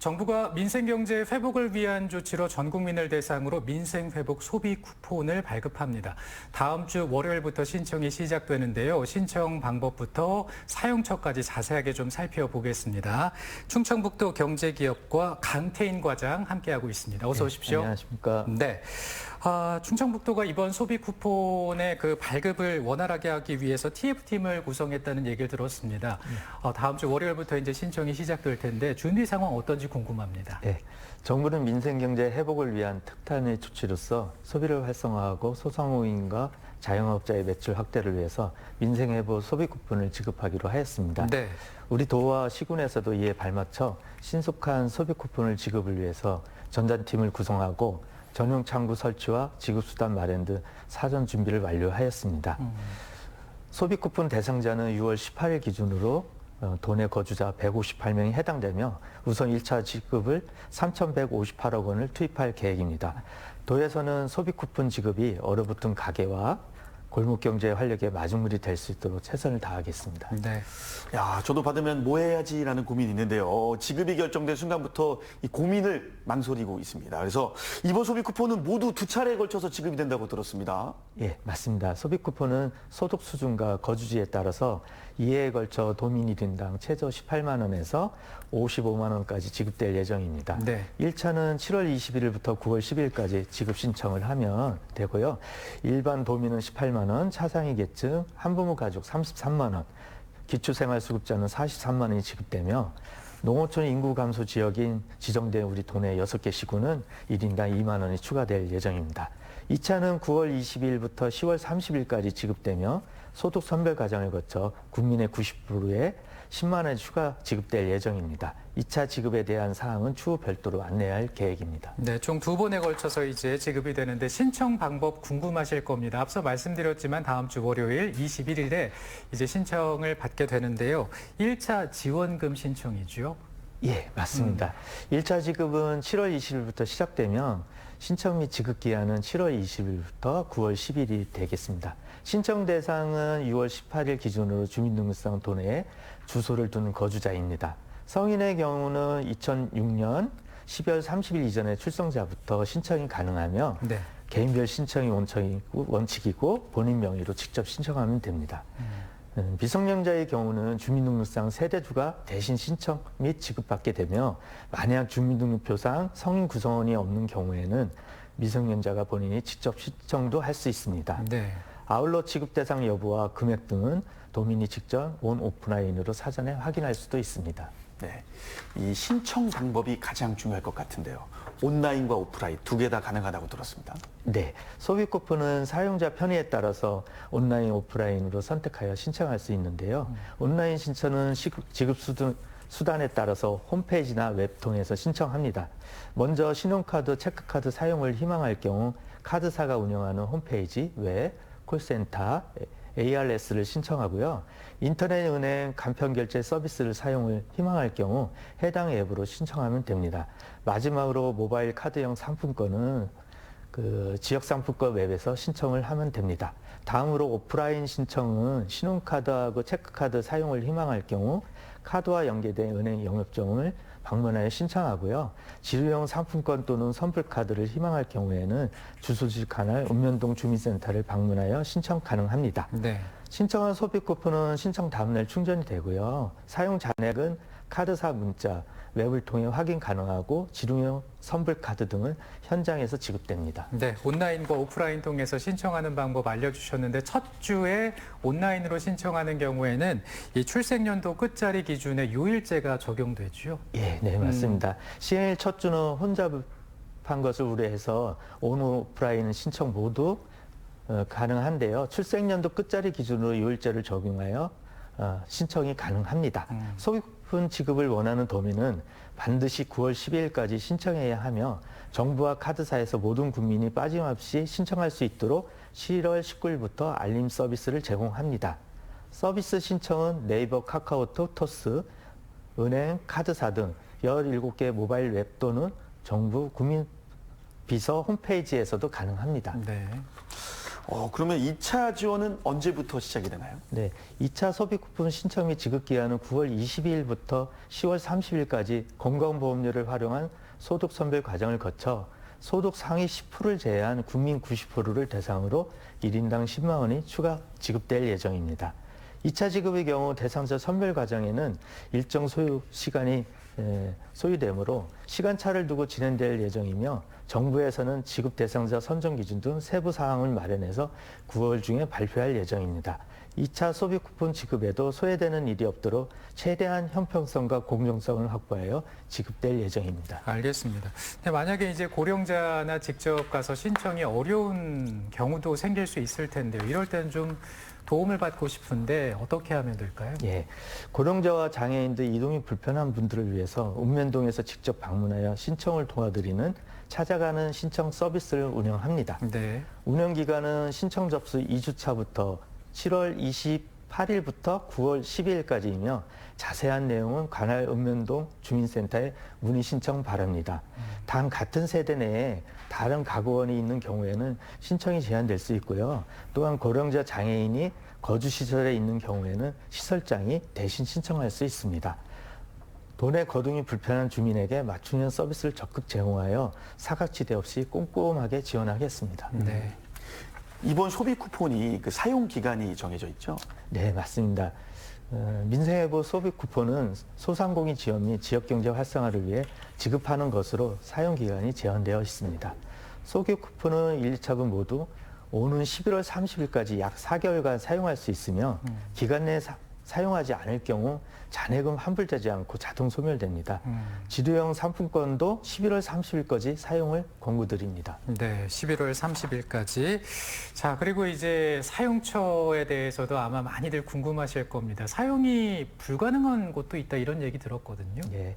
정부가 민생경제 회복을 위한 조치로 전 국민을 대상으로 민생회복 소비 쿠폰을 발급합니다. 다음 주 월요일부터 신청이 시작되는데요. 신청 방법부터 사용처까지 자세하게 좀 살펴보겠습니다. 충청북도 경제기업과 강태인 과장 함께하고 있습니다. 어서 오십시오. 안녕하십니까. 네. 충청북도가 이번 소비 쿠폰의 그 발급을 원활하게 하기 위해서 TF팀을 구성했다는 얘기를 들었습니다. 다음 주 월요일부터 이제 신청이 시작될 텐데 준비 상황 어떤지 궁금합니다. 네, 정부는 민생경제 회복을 위한 특단의 조치로서 소비를 활성화하고 소상공인과 자영업자의 매출 확대를 위해서 민생회복 소비 쿠폰을 지급하기로 하였습니다. 네. 우리 도와 시군에서도 이에 발맞춰 신속한 소비 쿠폰을 지급을 위해서 전담팀을 구성하고 전용 창구 설치와 지급수단 마련 등 사전 준비를 완료하였습니다. 소비 쿠폰 대상자는 6월 18일 기준으로 도내 거주자 158명이 해당되며 우선 1차 지급을 3,158억 원을 투입할 계획입니다. 도에서는 소비 쿠폰 지급이 얼어붙은 가게와 골목 경제 활력의 마중물이 될 수 있도록 최선을 다하겠습니다. 네. 야, 저도 받으면 뭐 해야지라는 고민이 있는데요. 지급이 결정된 순간부터 이 고민을 망설이고 있습니다. 그래서 이번 소비 쿠폰은 모두 2차례에 걸쳐서 지급이 된다고 들었습니다. 예, 맞습니다. 소비 쿠폰은 소득 수준과 거주지에 따라서 2회에 걸쳐 도민 1인당 최저 18만 원에서 55만 원까지 지급될 예정입니다. 네. 1차는 7월 21일부터 9월 10일까지 지급 신청을 하면 되고요. 일반 도민은 18만 원, 차상위 계층, 한부모 가족 33만 원, 기초생활수급자는 43만 원이 지급되며 농어촌 인구 감소 지역인 지정된 우리 도내 6개 시군은 1인당 2만 원이 추가될 예정입니다. 2차는 9월 20일부터 10월 30일까지 지급되며 소득 선별 과정을 거쳐 국민의 90%에 10만 원이 추가 지급될 예정입니다. 2차 지급에 대한 사항은 추후 별도로 안내할 계획입니다. 네, 총 2번에 걸쳐서 이제 지급이 되는데 신청 방법 궁금하실 겁니다. 앞서 말씀드렸지만 다음 주 월요일 21일에 이제 신청을 받게 되는데요. 1차 지원금 신청이죠. 예, 맞습니다. 1차 지급은 7월 20일부터 시작되며 신청 및 지급 기한은 7월 20일부터 9월 10일이 되겠습니다. 신청 대상은 6월 18일 기준으로 주민등록상 도내에 주소를 두는 거주자입니다. 성인의 경우는 2006년 12월 30일 이전의 출생자부터 신청이 가능하며 네. 개인별 신청이 원칙이고 본인 명의로 직접 신청하면 됩니다. 미성년자의 경우는 주민등록상 세대주가 대신 신청 및 지급받게 되며 만약 주민등록표상 성인 구성원이 없는 경우에는 미성년자가 본인이 직접 신청도 할 수 있습니다. 네. 아울러 지급 대상 여부와 금액 등은 도민이 직접 온 오프라인으로 사전에 확인할 수도 있습니다. 네, 이 신청 방법이 가장 중요할 것 같은데요. 온라인과 오프라인 두 개 다 가능하다고 들었습니다. 네, 소비 쿠폰은 사용자 편의에 따라서 온라인, 오프라인으로 선택하여 신청할 수 있는데요. 온라인 신청은 지급 수단에 따라서 홈페이지나 웹 통해서 신청합니다. 먼저 신용카드, 체크카드 사용을 희망할 경우 카드사가 운영하는 홈페이지, 웹, 콜센터, ARS를 신청하고요. 인터넷 은행 간편결제 서비스를 사용을 희망할 경우 해당 앱으로 신청하면 됩니다. 마지막으로 모바일 카드형 상품권은 지역상품권 웹에서 신청을 하면 됩니다. 다음으로 오프라인 신청은 신용카드하고 체크카드 사용을 희망할 경우 카드와 연계된 은행 영업점을 방문하여 신청하고요. 지류형 상품권 또는 선불카드를 희망할 경우에는 주소지 관할 읍면동 주민센터를 방문하여 신청 가능합니다. 네. 신청한 소비 쿠폰은 신청 다음날 충전이 되고요. 사용 잔액은 카드사 문자, 웹을 통해 확인 가능하고 지류형 선불카드 등은 현장에서 지급됩니다. 네, 온라인과 오프라인 통해서 신청하는 방법 알려주셨는데 첫 주에 온라인으로 신청하는 경우에는 이 출생연도 끝자리 기준에 요일제가 적용되죠. 예, 네, 맞습니다. 시행일 첫 주는 혼잡한 것을 우려해서 온 오프라인 신청 모두 가능한데요. 출생연도 끝자리 기준으로 요일제를 적용하여 신청이 가능합니다. 소비쿠폰 지급을 원하는 도민은 반드시 9월 12일까지 신청해야 하며 정부와 카드사에서 모든 국민이 빠짐없이 신청할 수 있도록 7월 19일부터 알림 서비스를 제공합니다. 서비스 신청은 네이버, 카카오톡, 토스, 은행, 카드사 등 17개 모바일 웹 또는 정부 국민비서 홈페이지에서도 가능합니다. 네. 그러면 2차 지원은 언제부터 시작이 되나요? 네, 2차 소비 쿠폰 신청 및 지급 기한은 9월 22일부터 10월 30일까지 건강보험료를 활용한 소득 선별 과정을 거쳐 소득 상위 10%를 제외한 국민 90%를 대상으로 1인당 10만 원이 추가 지급될 예정입니다. 2차 지급의 경우 대상자 선별 과정에는 일정 소요 시간이 소요되므로 시간차를 두고 진행될 예정이며 정부에서는 지급 대상자 선정 기준 등 세부 사항을 마련해서 9월 중에 발표할 예정입니다. 2차 소비 쿠폰 지급에도 소외되는 일이 없도록 최대한 형평성과 공정성을 확보하여 지급될 예정입니다. 알겠습니다. 근데 만약에 이제 고령자나 직접 가서 신청이 어려운 경우도 생길 수 있을 텐데요. 이럴 때는 좀 도움을 받고 싶은데 어떻게 하면 될까요? 예, 고령자와 장애인 등 이동이 불편한 분들을 위해서 읍면동에서 직접 방문하여 신청을 도와드리는 찾아가는 신청 서비스를 운영합니다. 네. 운영 기간은 신청 접수 2주차부터 7월 28일부터 9월 12일까지이며 자세한 내용은 관할 읍면동 주민센터에 문의 신청 바랍니다. 단 같은 세대 내에 다른 가구원이 있는 경우에는 신청이 제한될 수 있고요. 또한 고령자 장애인이 거주시설에 있는 경우에는 시설장이 대신 신청할 수 있습니다. 돈의 거동이 불편한 주민에게 맞춤형 서비스를 적극 제공하여 사각지대 없이 꼼꼼하게 지원하겠습니다. 네. 이번 소비 쿠폰이 그 사용 기간이 정해져 있죠? 네, 맞습니다. 민생회보 소비 쿠폰은 소상공인 지원 및 지역경제 활성화를 위해 지급하는 것으로 사용 기간이 제한되어 있습니다. 소비 쿠폰은 1, 2차분 모두 오는 11월 30일까지 약 4개월간 사용할 수 있으며 기간 내에 사용하지 않을 경우 잔해금 환불되지 않고 자동 소멸됩니다. 지도형 상품권도 11월 30일까지 사용을 권고드립니다. 네, 11월 30일까지. 자, 그리고 이제 사용처에 대해서도 아마 많이들 궁금하실 겁니다. 사용이 불가능한 곳도 있다 이런 얘기 들었거든요. 예. 네.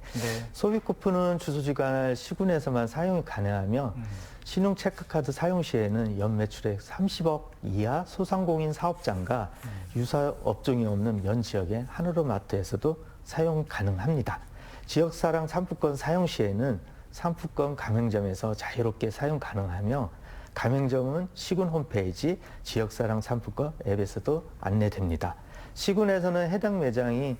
소비 쿠폰은 주소지관할 시군에서만 사용이 가능하며 신용 체크카드 사용 시에는 연 매출액 30억 이하 소상공인 사업장과 유사 업종이 없는 면 지역의 하나로마트에서도 사용 가능합니다. 지역사랑 상품권 사용 시에는 상품권 가맹점에서 자유롭게 사용 가능하며 가맹점은 시군 홈페이지 지역사랑 상품권 앱에서도 안내됩니다. 시군에서는 해당 매장이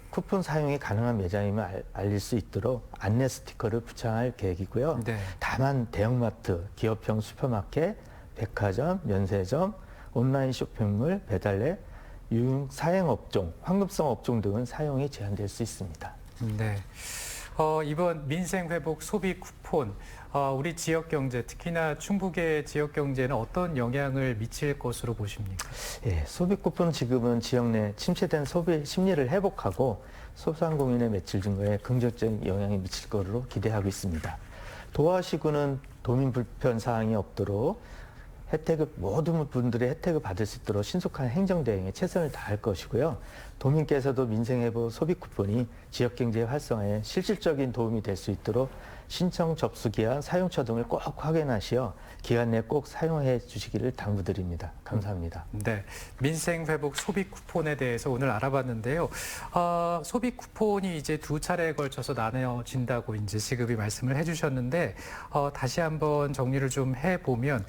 쿠폰 사용이 가능한 매장임을 알릴 수 있도록 안내 스티커를 부착할 계획이고요. 네. 다만 대형마트, 기업형 슈퍼마켓, 백화점, 면세점, 온라인 쇼핑몰, 배달앱, 유흥 사행업종, 황금성 업종 등은 사용이 제한될 수 있습니다. 네. 이번 민생회복 소비 쿠폰, 우리 지역 경제, 특히나 충북의 지역 경제는 어떤 영향을 미칠 것으로 보십니까? 예, 소비 쿠폰 지급은 지역 내 침체된 소비 심리를 회복하고 소상공인의 매출 증가에 긍정적인 영향이 미칠 것으로 기대하고 있습니다. 도하시군은 도민 불편 사항이 없도록 모든 분들이 혜택을 받을 수 있도록 신속한 행정 대응에 최선을 다할 것이고요. 도민께서도 민생회복 소비 쿠폰이 지역경제 활성화에 실질적인 도움이 될 수 있도록 신청 접수 기한, 사용처 등을 꼭 확인하시어 기간 내에 꼭 사용해 주시기를 당부드립니다. 감사합니다. 네, 민생회복 소비 쿠폰에 대해서 오늘 알아봤는데요. 소비 쿠폰이 이제 두 차례에 걸쳐서 나눠진다고 이제 지급이 말씀을 해주셨는데 다시 한번 정리를 좀 해보면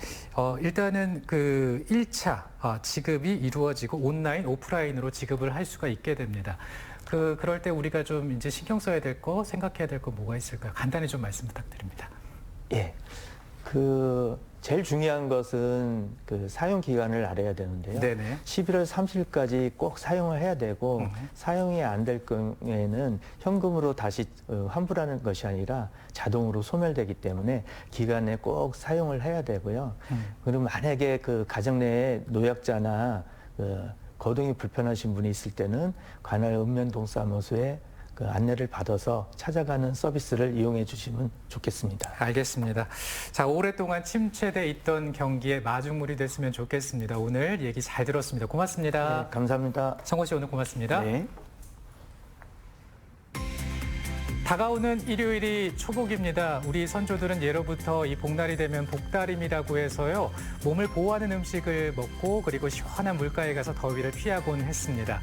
일단은 그 1차 지급이 이루어지고 온라인, 오프라인으로 지급을 할 수가 있게 됩니다. 그럴 때 우리가 좀 이제 신경 써야 될 거, 생각해야 될 거 뭐가 있을까요? 간단히 좀 말씀 부탁드립니다. 예. 제일 중요한 것은 사용 기간을 알아야 되는데요. 네네. 11월 30일까지 꼭 사용을 해야 되고 사용이 안 될 경우에는 현금으로 다시 환불하는 것이 아니라 자동으로 소멸되기 때문에 기간 내에 꼭 사용을 해야 되고요. 그리고 만약에 가정 내에 노약자나 거동이 불편하신 분이 있을 때는 관할 읍면동사무소에 안내를 받아서 찾아가는 서비스를 이용해 주시면 좋겠습니다. 알겠습니다. 자, 오랫동안 침체돼 있던 경기에 마중물이 됐으면 좋겠습니다. 오늘 얘기 잘 들었습니다. 고맙습니다. 네, 감사합니다. 성호 씨 오늘 고맙습니다. 네. 다가오는 일요일이 초복입니다. 우리 선조들은 예로부터 이 복날이 되면 복다림이라고 해서요. 몸을 보호하는 음식을 먹고 그리고 시원한 물가에 가서 더위를 피하곤 했습니다.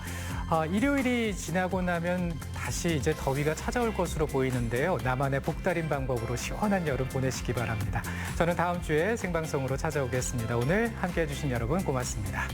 일요일이 지나고 나면 다시 이제 더위가 찾아올 것으로 보이는데요. 나만의 복다린 방법으로 시원한 여름 보내시기 바랍니다. 저는 다음 주에 생방송으로 찾아오겠습니다. 오늘 함께해 주신 여러분 고맙습니다.